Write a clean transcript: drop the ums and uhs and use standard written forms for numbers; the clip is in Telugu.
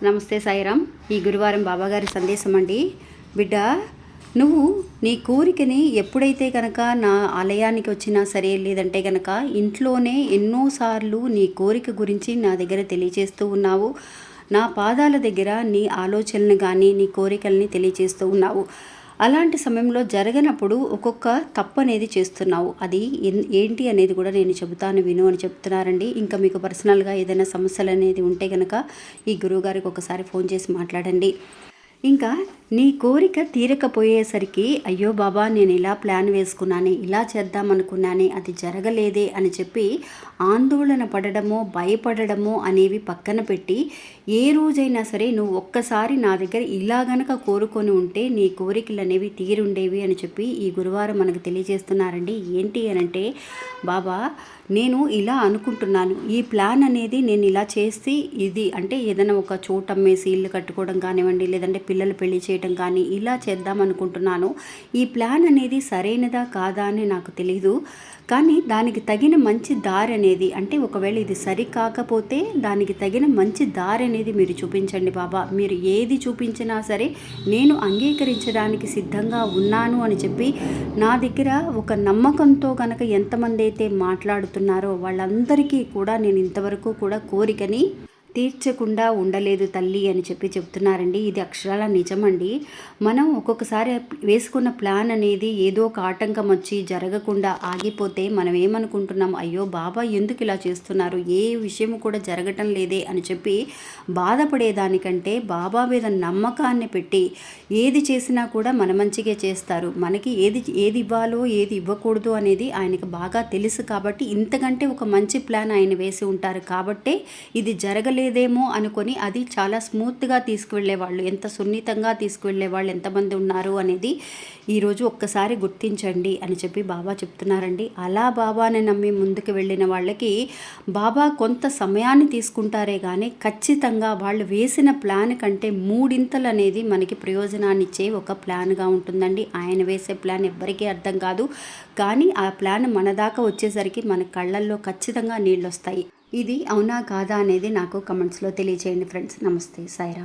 నమస్తే సాయిరామ్. ఈ గురువారం బాబాగారి సందేశం అండి. బిడ్డ, నువ్వు నీ కోరికని ఎప్పుడైతే కనుక నా ఆలయానికి వచ్చినా సరే, లేదంటే కనుక ఇంట్లోనే ఎన్నోసార్లు నీ కోరిక గురించి నా దగ్గర తెలియచేస్తూ ఉన్నావు. నా పాదాల దగ్గర నీ ఆలోచనలు కానీ నీ కోరికల్ని తెలియచేస్తూ ఉన్నావు. అలాంటి సమయంలో జరగనప్పుడు ఒక్కొక్క తప్పు అనేది చేస్తున్నావు. అది ఏంటి అనేది కూడా నేను చెబుతాను, విను అని చెప్తున్నారండి. ఇంకా మీకు పర్సనల్గా ఏదైనా సమస్యలు అనేది ఉంటే కనుక ఈ గురువుగారికి ఒకసారి ఫోన్ చేసి మాట్లాడండి. ఇంకా నీ కోరిక తీరకపోయేసరికి, అయ్యో బాబా, నేను ఇలా ప్లాన్ వేసుకున్నానే, ఇలా చేద్దామనుకున్నానే, అది జరగలేదే అని చెప్పి ఆందోళన పడడమో భయపడడమో అనేవి పక్కన పెట్టి, ఏ రోజైనా సరే నువ్వు ఒక్కసారి నా దగ్గర ఇలా గనక కోరుకొని ఉంటే నీ కోరికలు అనేవి తీరుండేవి అని చెప్పి ఈ గురువారం మనకు తెలియజేస్తున్నారండి. ఏంటి అనంటే, బాబా, నేను ఇలా అనుకుంటున్నాను, ఈ ప్లాన్ అనేది నేను ఇలా చేసి ఇది అంటే ఏదైనా ఒక చోట అమ్మేసి ఇల్లు కట్టుకోవడం కానివ్వండి, లేదంటే పిల్లలు పెళ్లి చేయడం కానీ ఇలా చేద్దాం అనుకుంటున్నాను. ఈ ప్లాన్ అనేది సరైనదా కాదా అని నాకు తెలీదు. కానీ దానికి తగిన మంచి దారి అనేది, అంటే ఒకవేళ ఇది సరి కాకపోతే దానికి తగిన మంచి దారి అనేది మీరు చూపించండి బాబా. మీరు ఏది చూపించినా సరే నేను అంగీకరించడానికి సిద్ధంగా ఉన్నాను అని చెప్పి నా దగ్గర ఒక నమ్మకంతో కనుక ఎంతమంది అయితే మాట్లాడుతున్నారో వాళ్ళందరికీ కూడా నేను ఇంతవరకు కూడా కోరికని తీర్చకుండా ఉండలేదు తల్లి అని చెప్పి చెప్తున్నారండి. ఇది అక్షరాల నిజమండి. మనం ఒక్కొక్కసారి వేసుకున్న ప్లాన్ అనేది ఏదో ఒక ఆటంకం వచ్చి జరగకుండా ఆగిపోతే మనం ఏమనుకుంటున్నాం, అయ్యో బాబా ఎందుకు ఇలా చేస్తున్నారు, ఏ విషయం కూడా జరగటం లేదే అని చెప్పి బాధపడేదానికంటే బాబా మీద నమ్మకాన్ని పెట్టి ఏది చేసినా కూడా మన మంచిగా చేస్తారు. మనకి ఏది ఇవ్వాలో ఏది ఇవ్వకూడదు అనేది ఆయనకు బాగా తెలుసు. కాబట్టి ఇంతకంటే ఒక మంచి ప్లాన్ ఆయన వేసి ఉంటారు. కాబట్టే ఇది జరగలేదేమో అనుకొని అది చాలా స్మూత్గా తీసుకువెళ్ళేవాళ్ళు, ఎంత సున్నితంగా తీసుకువెళ్ళేవాళ్ళు ఎంతమంది ఉన్నారు అనేది ఈరోజు ఒక్కసారి గుర్తించండి అని చెప్పి బాబా చెప్తున్నారండి. అలా బాబాని నమ్మి ముందుకు వెళ్ళిన వాళ్ళకి బాబా కొంత సమయాన్ని తీసుకుంటారే కానీ ఖచ్చితంగా వాళ్ళు వేసిన ప్లాన్ కంటే మూడింతలు అనేది మనకి ప్రయోజనాన్ని ఇచ్చే ఒక ప్లాన్గా ఉంటుందండి. ఆయన వేసే ప్లాన్ ఎవ్వరికీ అర్థం కాదు, కానీ ఆ ప్లాన్ మన దాకా వచ్చేసరికి మన కళ్ళల్లో ఖచ్చితంగా నీళ్ళు వస్తాయి. ఇది అవునా కాదా అనేది నాకు కమెంట్స్లో తెలియచేయండి ఫ్రెండ్స్. నమస్తే, సాయిరామ్.